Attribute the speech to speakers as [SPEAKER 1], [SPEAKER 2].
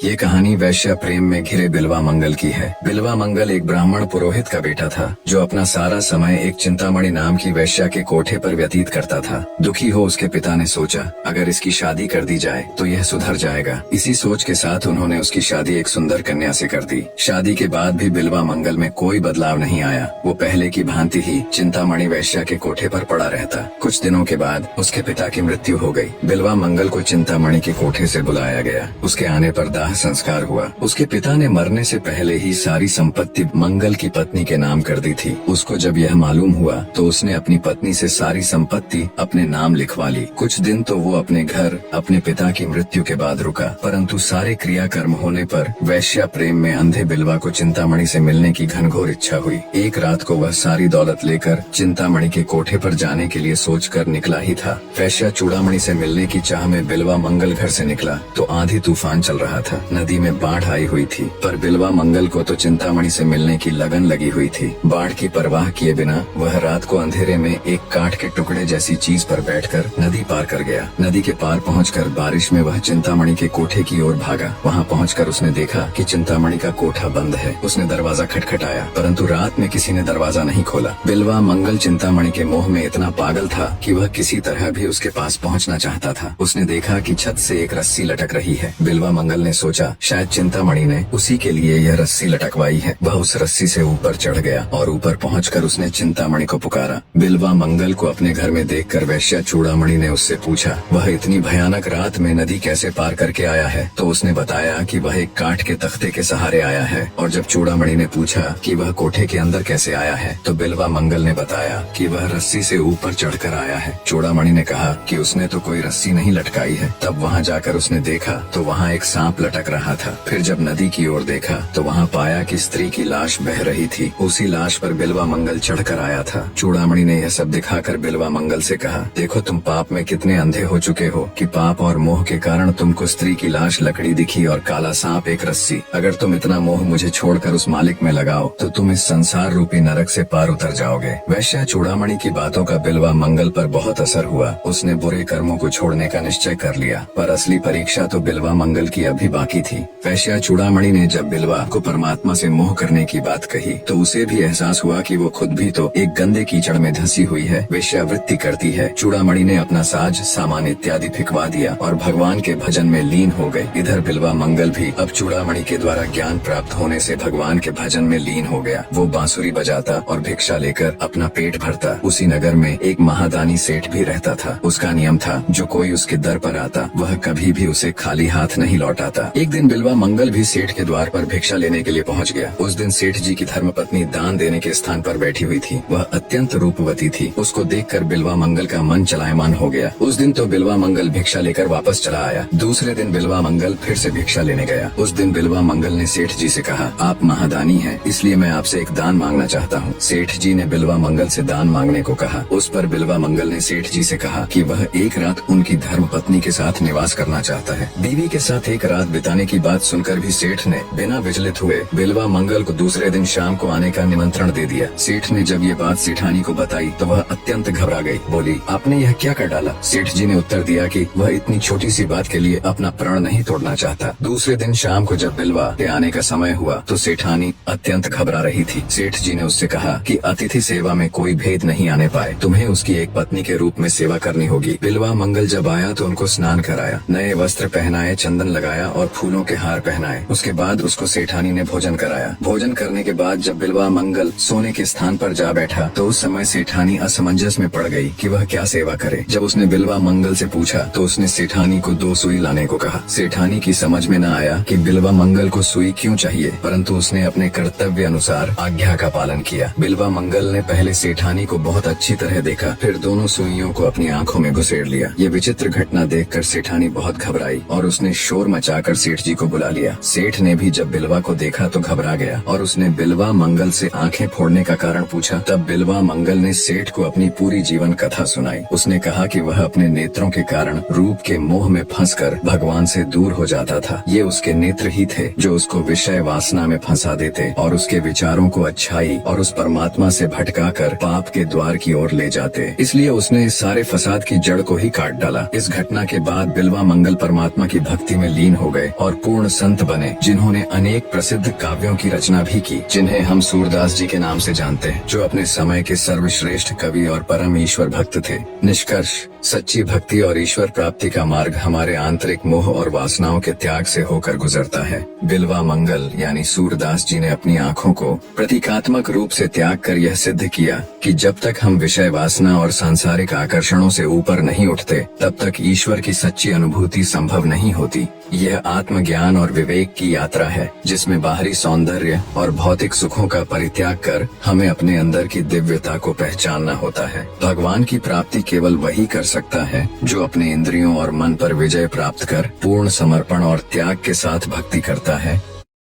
[SPEAKER 1] ये कहानी वैश्य प्रेम में घिरे बिल्वा मंगल की है। बिल्वा मंगल एक ब्राह्मण पुरोहित का बेटा था जो अपना सारा समय एक चिंतामणि नाम की वैश्या के कोठे पर व्यतीत करता था। दुखी हो उसके पिता ने सोचा अगर इसकी शादी कर दी जाए तो यह सुधर जाएगा। इसी सोच के साथ उन्होंने उसकी शादी एक सुंदर कन्या से कर दी। शादी के बाद भी बिल्वा मंगल में कोई बदलाव नहीं आया। वो पहले की भांति ही चिंतामणि वैश्या के कोठे पर पड़ा रहता। कुछ दिनों के बाद उसके पिता की मृत्यु हो गई। बिल्वा मंगल को चिंतामणि के कोठे से बुलाया गया। उसके आने पर दाह संस्कार हुआ। उसके पिता ने मरने से पहले ही सारी संपत्ति मंगल की पत्नी के नाम कर दी थी। उसको जब यह मालूम हुआ तो उसने अपनी पत्नी से सारी संपत्ति अपने नाम लिखवा ली। कुछ दिन तो वो अपने घर अपने पिता की मृत्यु के बाद रुका, परंतु सारे क्रियाकर्म होने पर वैश्या प्रेम में अंधे बिल्वा को चिंतामणि से मिलने की घनघोर इच्छा हुई। एक रात को वह सारी दौलत लेकर चिंतामणि के कोठे पर जाने के लिए सोचकर निकला ही था। वैश्या चूड़ामणि से मिलने की चाह में बिल्वा मंगल घर से निकला तो आंधी तूफान चल रहा था। नदी में बाढ़ आई हुई थी, पर बिल्वा मंगल को तो चिंतामणि से मिलने की लगन लगी हुई थी। बाढ़ की परवाह किए बिना वह रात को अंधेरे में एक काठ के टुकड़े जैसी चीज पर बैठकर नदी पार कर गया। नदी के पार पहुंचकर बारिश में वह चिंतामणि के कोठे की ओर भागा। वहां पहुंचकर उसने देखा कि चिंतामणि का कोठा बंद है। उसने दरवाजा खटखटाया, परंतु रात में किसी ने दरवाजा नहीं खोला। बिल्वा मंगल चिंतामणि के मोह में इतना पागल था कि वह किसी तरह भी उसके पास पहुंचना चाहता था। उसने देखा कि छत से एक रस्सी लटक रही है। बिल्वा मंगल ने सोचा शायद चिंतामणि ने उसी के लिए यह रस्सी लटकवाई है। वह उस रस्सी से ऊपर चढ़ गया और ऊपर पहुंचकर उसने चिंतामणि को पुकारा। बिल्वा मंगल को अपने घर में देखकर वैश्या चूड़ामणि ने उससे पूछा वह इतनी भयानक रात में नदी कैसे पार करके आया है। तो उसने बताया कि वह एक काठ के तख्ते के सहारे आया है। और जब चूड़ामणि ने पूछा कि वह कोठे के अंदर कैसे आया है तो बिल्वा मंगल ने बताया कि वह रस्सी से ऊपर चढ़कर आया है। चूड़ामणि ने कहा कि उसने तो कोई रस्सी नहीं लटकाई है। तब वहाँ जाकर उसने देखा तो वहाँ एक सांप लटक रहा था। फिर जब नदी की ओर देखा तो वहाँ पाया कि स्त्री की लाश बह रही थी। उसी लाश पर बिल्वा मंगल चढ़कर आया था। चूड़ामणि ने यह सब दिखाकर बिल्वा मंगल से कहा देखो तुम पाप में कितने अंधे हो चुके हो कि पाप और मोह के कारण तुमको स्त्री की लाश लकड़ी दिखी और काला सांप एक रस्सी। अगर तुम इतना मोह मुझे छोड़कर उस मालिक में लगाओ तो तुम इस संसार रूपी नरक से पार उतर जाओगे। वैश्या चूड़ामणि की बातों का बिल्वा मंगल पर बहुत असर हुआ। उसने बुरे कर्मों को छोड़ने का निश्चय कर लिया, पर असली परीक्षा तो बिल्वा मंगल की अभी बाकी थी। वैश्या चूड़ामणि ने जब बिल्वा को परमात्मा से मोह करने की बात कही तो उसे भी एहसास हुआ कि वो खुद भी तो एक गंदे कीचड़ में धंसी हुई है, वेश्यावृत्ति करती है। चूड़ामणि ने अपना साज सामान इत्यादि फिकवा दिया और भगवान के भजन में लीन हो गई। इधर बिल्वा मंगल भी अब चूड़ामणि के द्वारा ज्ञान प्राप्त होने से भगवान के भजन में लीन हो गया। वो बांसुरी बजाता और भिक्षा लेकर अपना पेट भरता। उसी नगर में एक महादानी सेठ भी रहता था। उसका नियम था जो कोई उसके दर पर आता वह कभी भी उसे खाली हाथ नहीं लौटाता। एक दिन बिल्वा मंगल भी सेठ के द्वार पर भिक्षा लेने के लिए पहुंच गया। उस दिन सेठ जी की धर्मपत्नी दान देने के स्थान पर बैठी हुई थी। वह अत्यंत रूपवती थी। उसको देखकर बिल्वा मंगल का मन चलायमान हो गया। उस दिन तो बिल्वा मंगल भिक्षा लेकर वापस चला आया। दूसरे दिन बिल्वा मंगल फिर से भिक्षा लेने गया। उस दिन बिल्वा मंगल ने सेठ जी से कहा आप महादानी हैं, इसलिए मैं आपसे एक दान मांगना चाहता हूँ। सेठ जी ने बिल्वा मंगल से दान मांगने को कहा। उस पर बिल्वा मंगल ने सेठ जी से कहा कि वह एक रात उनकी धर्मपत्नी के साथ निवास करना चाहता है। बीवी के साथ एक रात बिताने की बात सुनकर भी सेठ ने बिना विचलित हुए बिल्वा मंगल को दूसरे दिन शाम को आने का निमंत्रण दे दिया। सेठ ने जब ये बात सेठानी को बताई तो वह अत्यंत घबरा गई। बोली आपने यह क्या कर डाला। सेठ जी ने उत्तर दिया कि वह इतनी छोटी सी बात के लिए अपना प्राण नहीं तोड़ना चाहता। दूसरे दिन शाम को जब बिल्वा के आने का समय हुआ तो सेठानी अत्यंत घबरा रही थी। सेठ जी ने उससे कहा कि अतिथि सेवा में कोई भेद नहीं आने पाए, तुम्हें उसकी एक पत्नी के रूप में सेवा करनी होगी। बिल्वा मंगल जब आया तो उनको स्नान कराया, नए वस्त्र पहनाए, चंदन लगाया और फूलों के हार पहनाए। उसके बाद उसको सेठानी ने भोजन कराया। भोजन करने के बाद जब बिल्वा मंगल सोने के स्थान पर जा बैठा तो उस समय सेठानी असमंजस में पड़ गई कि वह क्या सेवा करे। जब उसने बिल्वा मंगल से पूछा तो उसने सेठानी को 2 सुई लाने को कहा। सेठानी की समझ में न आया कि बिल्वा मंगल को सुई क्यों चाहिए, परंतु उसने अपने कर्तव्य अनुसार आज्ञा का पालन किया। बिल्वा मंगल ने पहले सेठानी को बहुत अच्छी तरह देखा, फिर दोनों सुइयों को अपनी आंखों में घुसेड़ लिया। ये विचित्र घटना देखकर सेठानी बहुत घबराई और उसने शोर मचाकर सेठ जी को बुला लिया। सेठ ने भी जब बिलवा को देखा तो घबरा गया और उसने बिलवा मंगल से आंखें फोड़ने का कारण पूछा। तब बिलवा मंगल ने सेठ को अपनी पूरी जीवन कथा सुनाई। उसने कहा कि वह अपने नेत्रों के कारण रूप के मोह में फंसकर भगवान से दूर हो जाता था। ये उसके नेत्र ही थे जो उसको विषय वासना में फंसा देते और उसके विचारों को अच्छाई और उस परमात्मा से भटकाकर पाप के द्वार की ओर ले जाते। इसलिए उसने इस सारे फसाद की जड़ को ही काट डाला। इस घटना के बाद बिलवा मंगल परमात्मा की भक्ति में लीन हो गए और पूर्ण संत बने, जिन्होंने अनेक प्रसिद्ध काव्यों की रचना भी की, जिन्हें हम सूरदास जी के नाम से जानते हैं, जो अपने समय के सर्वश्रेष्ठ कवि और परम ईश्वर भक्त थे। निष्कर्ष, सच्ची भक्ति और ईश्वर प्राप्ति का मार्ग हमारे आंतरिक मोह और वासनाओं के त्याग से होकर गुजरता है। बिलवा मंगल यानी सूरदास जी ने अपनी आँखों को प्रतीकात्मक रूप से त्याग कर यह सिद्ध किया कि जब तक हम विषय वासना और सांसारिक आकर्षणों से ऊपर नहीं उठते, तब तक ईश्वर की सच्ची अनुभूति संभव नहीं होती। यह आत्मज्ञान और विवेक की यात्रा है, जिसमें बाहरी सौंदर्य और भौतिक सुखों का परित्याग कर हमें अपने अंदर की दिव्यता को पहचानना होता है। भगवान की प्राप्ति केवल वही कर सकता है जो अपने इंद्रियों और मन पर विजय प्राप्त कर पूर्ण समर्पण और त्याग के साथ भक्ति करता है।